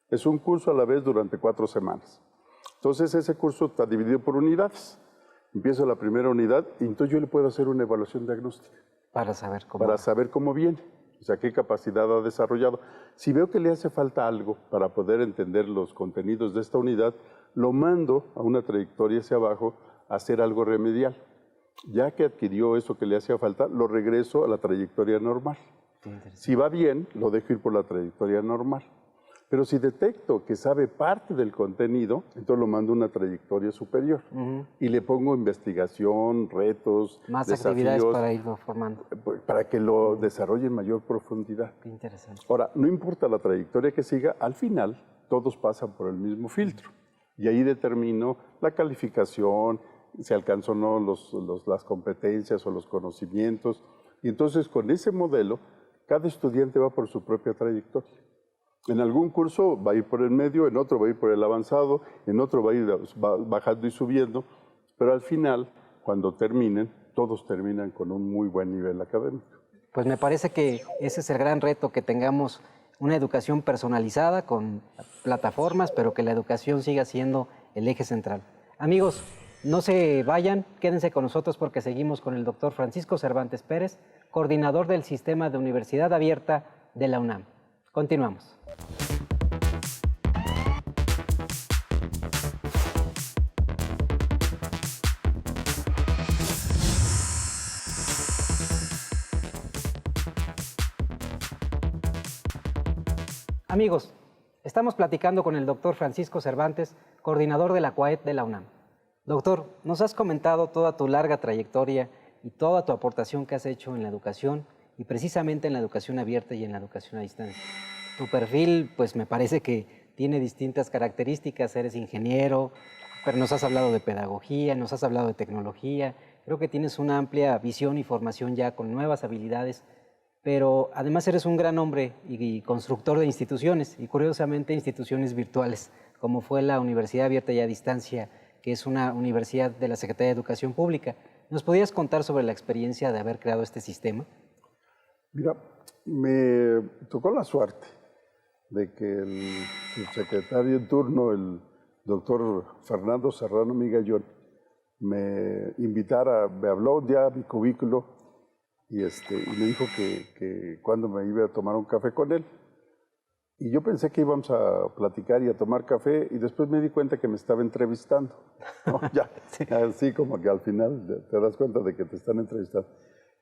Es un curso a la vez durante 4 semanas. Entonces ese curso está dividido por unidades. Empiezo la primera unidad y entonces yo le puedo hacer una evaluación diagnóstica. Para saber cómo. Para saber cómo viene, o sea, qué capacidad ha desarrollado. Si veo que le hace falta algo para poder entender los contenidos de esta unidad, lo mando a una trayectoria hacia abajo a hacer algo remedial. Ya que adquirió eso que le hacía falta, lo regreso a la trayectoria normal. Si va bien, lo dejo ir por la trayectoria normal. Pero si detecto que sabe parte del contenido, entonces lo mando a una trayectoria superior. Y le pongo investigación, retos, más desafíos, actividades para irlo formando. Para que lo desarrolle en mayor profundidad. Qué interesante. Ahora, no importa la trayectoria que siga, al final todos pasan por el mismo filtro. Y ahí determino la calificación, si alcanzó o no las competencias o los conocimientos. Y entonces con ese modelo, cada estudiante va por su propia trayectoria. En algún curso va a ir por el medio, en otro va a ir por el avanzado, en otro va a ir bajando y subiendo, pero al final, cuando terminen, todos terminan con un muy buen nivel académico. Pues me parece que ese es el gran reto, que tengamos una educación personalizada con plataformas, pero que la educación siga siendo el eje central. Amigos, no se vayan, quédense con nosotros porque seguimos con el doctor Francisco Cervantes Pérez, coordinador del Sistema de Universidad Abierta de la UNAM. Continuamos. Amigos, estamos platicando con el doctor Francisco Cervantes, coordinador de la CUAED de la UNAM. Doctor, nos has comentado toda tu larga trayectoria y toda tu aportación que has hecho en la educación y precisamente en la educación abierta y en la educación a distancia. Tu perfil, pues me parece que tiene distintas características. Eres ingeniero, pero nos has hablado de pedagogía, nos has hablado de tecnología. Creo que tienes una amplia visión y formación ya con nuevas habilidades, pero además eres un gran hombre y constructor de instituciones, y curiosamente instituciones virtuales, como fue la Universidad Abierta y a Distancia, que es una universidad de la Secretaría de Educación Pública. ¿Nos podrías contar sobre la experiencia de haber creado este sistema? Mira, me tocó la suerte de que el secretario en turno, el doctor Fernando Serrano Migallón, me invitara, me habló ya a mi cubículo y me dijo que cuando me iba a tomar un café con él. Y yo pensé que íbamos a platicar y a tomar café y después me di cuenta que me estaba entrevistando. ¿No? Ya, sí. Así como que al final te das cuenta de que te están entrevistando.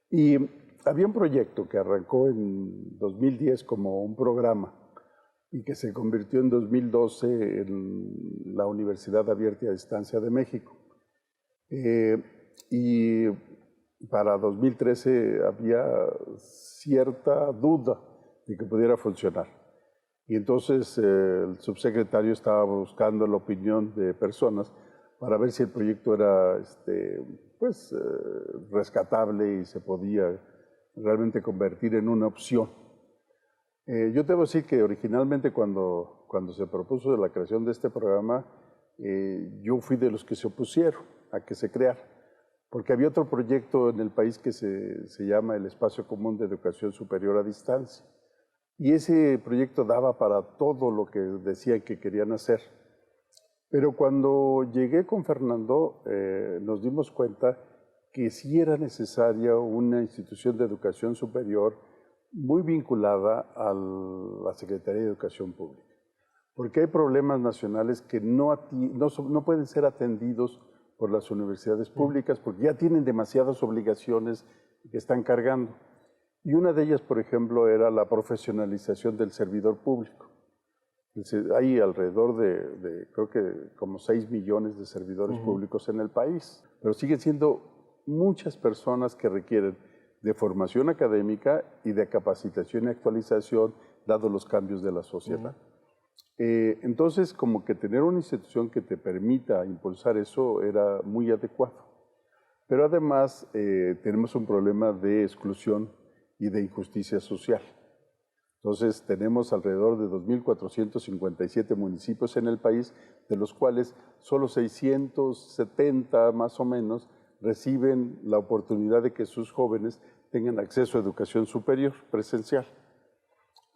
Y había un proyecto que arrancó en 2010 como un programa y que se convirtió en 2012 en la Universidad Abierta y a Distancia de México. Y para 2013 había cierta duda de que pudiera funcionar. Y entonces el subsecretario estaba buscando la opinión de personas para ver si el proyecto era rescatable y se podía realmente convertir en una opción. Yo debo decir que originalmente cuando se propuso la creación de este programa, yo fui de los que se opusieron a que se creara, porque había otro proyecto en el país que se llama el Espacio Común de Educación Superior a Distancia. Y ese proyecto daba para todo lo que decían que querían hacer. Pero cuando llegué con Fernando, nos dimos cuenta que sí era necesaria una institución de educación superior muy vinculada a la Secretaría de Educación Pública. Porque hay problemas nacionales que no pueden ser atendidos por las universidades públicas porque ya tienen demasiadas obligaciones que están cargando. Y una de ellas, por ejemplo, era la profesionalización del servidor público. Hay alrededor de creo que como 6 millones de servidores públicos en el país, pero siguen siendo muchas personas que requieren de formación académica y de capacitación y actualización, dados los cambios de la sociedad. Entonces, como que tener una institución que te permita impulsar eso era muy adecuado. Pero además, tenemos un problema de exclusión y de injusticia social. Entonces, tenemos alrededor de 2.457 municipios en el país, de los cuales solo 670 más o menos reciben la oportunidad de que sus jóvenes tengan acceso a educación superior presencial.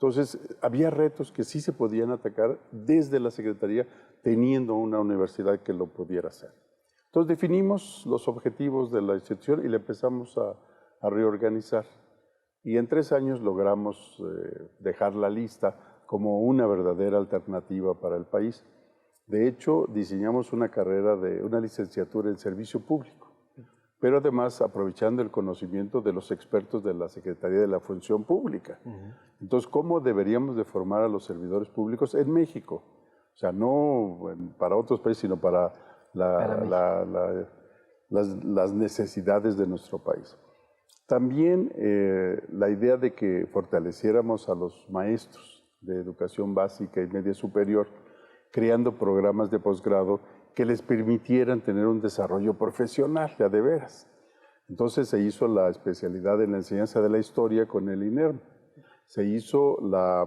Entonces, había retos que sí se podían atacar desde la Secretaría, teniendo una universidad que lo pudiera hacer. Entonces, definimos los objetivos de la institución y le empezamos a reorganizar. Y en 3 años logramos dejar la lista como una verdadera alternativa para el país. De hecho, diseñamos una carrera una licenciatura en servicio público, pero además aprovechando el conocimiento de los expertos de la Secretaría de la Función Pública. Entonces, ¿cómo deberíamos de formar a los servidores públicos en México? O sea, no para otros países, sino para las necesidades de nuestro país. También la idea de que fortaleciéramos a los maestros de educación básica y media superior, creando programas de posgrado que les permitieran tener un desarrollo profesional, ya de veras. Entonces se hizo la especialidad en la enseñanza de la historia con el INERM. Se hizo la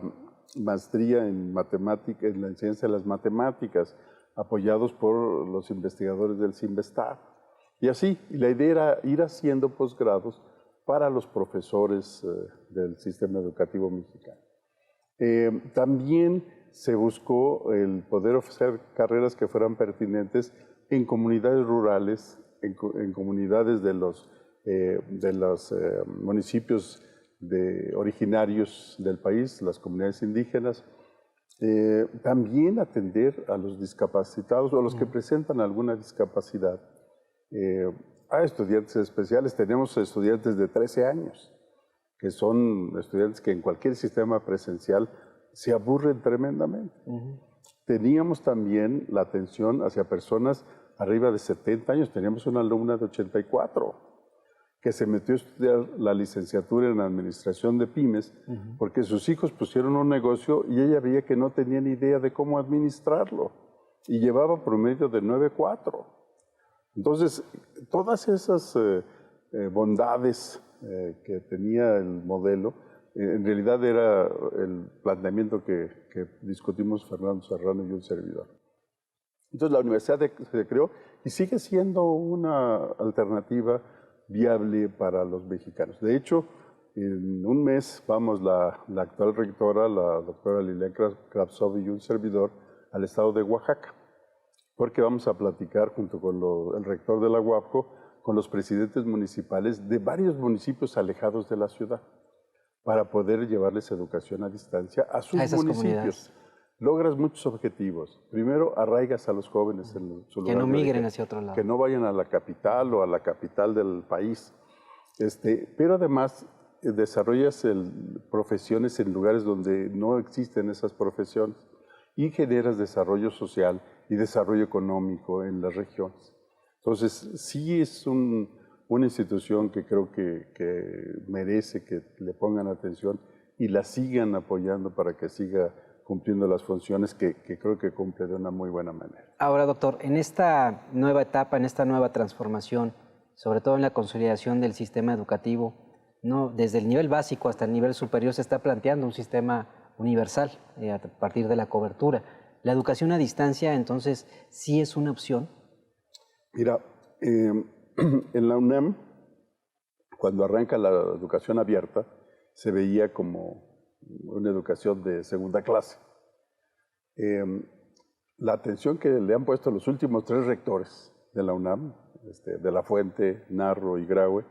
maestría en matemática, en la enseñanza de las matemáticas, apoyados por los investigadores del CIMBESTAB. Y así, la idea era ir haciendo posgrados para los profesores del sistema educativo mexicano. También se buscó el poder ofrecer carreras que fueran pertinentes en comunidades rurales, en comunidades de los municipios originarios del país, las comunidades indígenas. También atender a los discapacitados o a los que presentan alguna discapacidad. A estudiantes especiales, tenemos estudiantes de 13 años, que son estudiantes que en cualquier sistema presencial se aburren tremendamente. Teníamos también la atención hacia personas arriba de 70 años. Teníamos una alumna de 84 que se metió a estudiar la licenciatura en Administración de Pymes porque sus hijos pusieron un negocio y ella veía que no tenía ni idea de cómo administrarlo y llevaba promedio de 9.4. Entonces, todas esas bondades que tenía el modelo, en realidad era el planteamiento que discutimos Fernando Serrano y un servidor. Entonces la universidad se creó y sigue siendo una alternativa viable para los mexicanos. De hecho, en un mes vamos la actual rectora, la doctora Lilian Kravtsov y un servidor al estado de Oaxaca, porque vamos a platicar junto con el rector de la UAPCO con los presidentes municipales de varios municipios alejados de la ciudad, para poder llevarles educación a distancia a sus municipios. Logras muchos objetivos. Primero, arraigas a los jóvenes en su lugar. Que no migren hacia otro lado. Que no vayan a la capital o a la capital del país. Pero además, desarrollas profesiones en lugares donde no existen esas profesiones y generas desarrollo social y desarrollo económico en las regiones. Entonces, sí es una institución que creo que merece que le pongan atención y la sigan apoyando para que siga cumpliendo las funciones que creo que cumple de una muy buena manera. Ahora, doctor, en esta nueva etapa, en esta nueva transformación, sobre todo en la consolidación del sistema educativo, ¿no? Desde el nivel básico hasta el nivel superior se está planteando un sistema universal a partir de la cobertura. ¿La educación a distancia, entonces, sí es una opción? Mira, en la UNAM, cuando arranca la educación abierta, se veía como una educación de segunda clase. La atención que le han puesto los últimos 3 rectores de la UNAM, de La Fuente, Narro y Graue,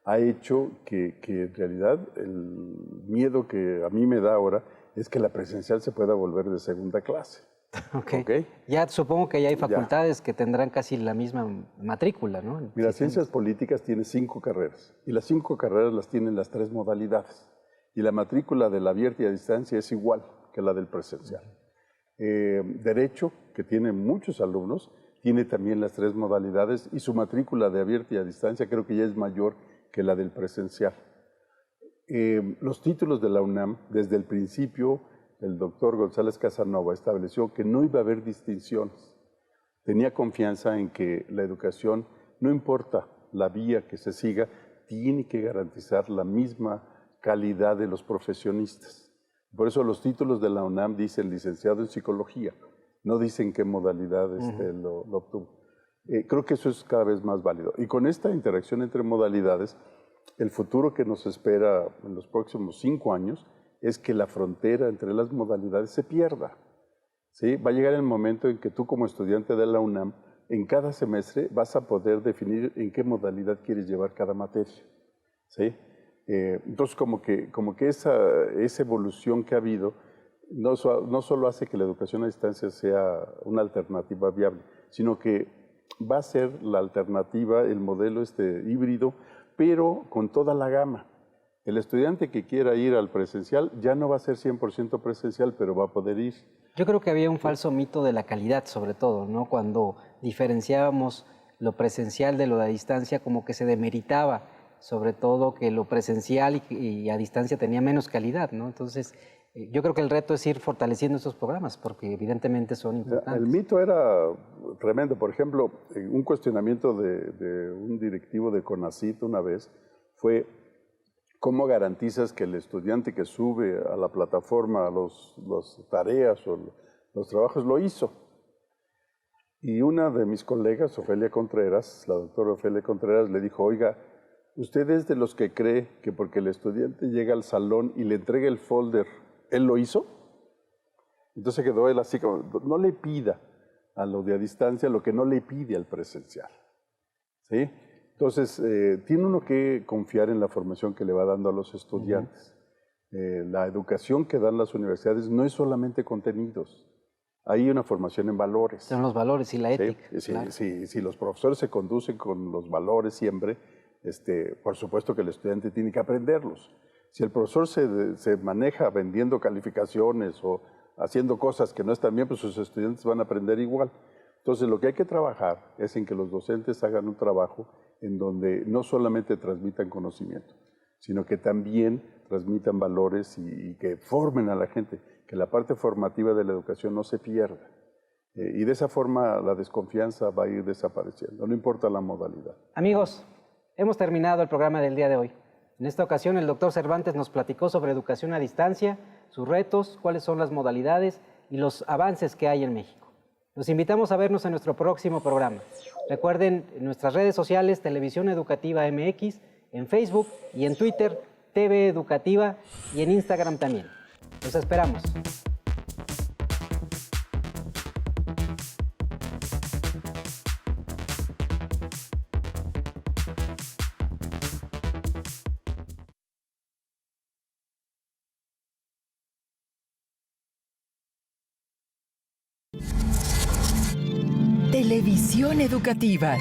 ha hecho que en realidad el miedo que a mí me da ahora es que la presencial se pueda volver de segunda clase. Okay. Ya supongo que ya hay facultades que tendrán casi la misma matrícula, ¿no? Mira, Ciencias Políticas tiene 5 carreras y las 5 carreras las tienen las 3 modalidades y la matrícula de la abierta y a distancia es igual que la del presencial. Derecho, que tiene muchos alumnos, tiene también las 3 modalidades y su matrícula de abierta y a distancia creo que ya es mayor que la del presencial. Los títulos de la UNAM, desde el principio, el doctor González Casanova estableció que no iba a haber distinciones. Tenía confianza en que la educación, no importa la vía que se siga, tiene que garantizar la misma calidad de los profesionistas. Por eso los títulos de la UNAM dicen licenciado en psicología, no dicen qué modalidad lo obtuvo. Creo que eso es cada vez más válido. Y con esta interacción entre modalidades, el futuro que nos espera en los próximos 5 años es que la frontera entre las modalidades se pierda. ¿Sí? Va a llegar el momento en que tú como estudiante de la UNAM, en cada semestre vas a poder definir en qué modalidad quieres llevar cada materia. ¿Sí? Entonces, como que esa evolución que ha habido no solo hace que la educación a distancia sea una alternativa viable, sino que va a ser la alternativa, el modelo híbrido, pero con toda la gama. El estudiante que quiera ir al presencial ya no va a ser 100% presencial, pero va a poder ir. Yo creo que había un falso mito de la calidad, sobre todo, ¿no? Cuando diferenciábamos lo presencial de lo de a distancia, como que se demeritaba, sobre todo que lo presencial y a distancia tenía menos calidad, ¿no? Entonces, yo creo que el reto es ir fortaleciendo estos programas, porque evidentemente son importantes. El mito era tremendo. Por ejemplo, un cuestionamiento de un directivo de CONACYT una vez fue: ¿cómo garantizas que el estudiante que sube a la plataforma las tareas o los trabajos lo hizo? Y una de mis colegas, Ofelia Contreras, la doctora Ofelia Contreras, le dijo: oiga, ¿usted es de los que cree que porque el estudiante llega al salón y le entrega el folder, él lo hizo? Entonces quedó él así como: no le pida a lo de a distancia lo que no le pide al presencial. ¿Sí? Entonces, tiene uno que confiar en la formación que le va dando a los estudiantes. La educación que dan las universidades no es solamente contenidos, hay una formación en valores. Son los valores y la ética. Sí, claro. Si los profesores se conducen con los valores siempre, por supuesto que el estudiante tiene que aprenderlos. Si el profesor se maneja vendiendo calificaciones o haciendo cosas que no están bien, pues sus estudiantes van a aprender igual. Entonces, lo que hay que trabajar es en que los docentes hagan un trabajo en donde no solamente transmitan conocimiento, sino que también transmitan valores y que formen a la gente, que la parte formativa de la educación no se pierda. Y de esa forma la desconfianza va a ir desapareciendo, no importa la modalidad. Amigos, hemos terminado el programa del día de hoy. En esta ocasión el doctor Cervantes nos platicó sobre educación a distancia, sus retos, cuáles son las modalidades y los avances que hay en México. Los invitamos a vernos en nuestro próximo programa. Recuerden en nuestras redes sociales Televisión Educativa MX, en Facebook y en Twitter, TV Educativa y en Instagram también. Los esperamos. Televisión Educativa.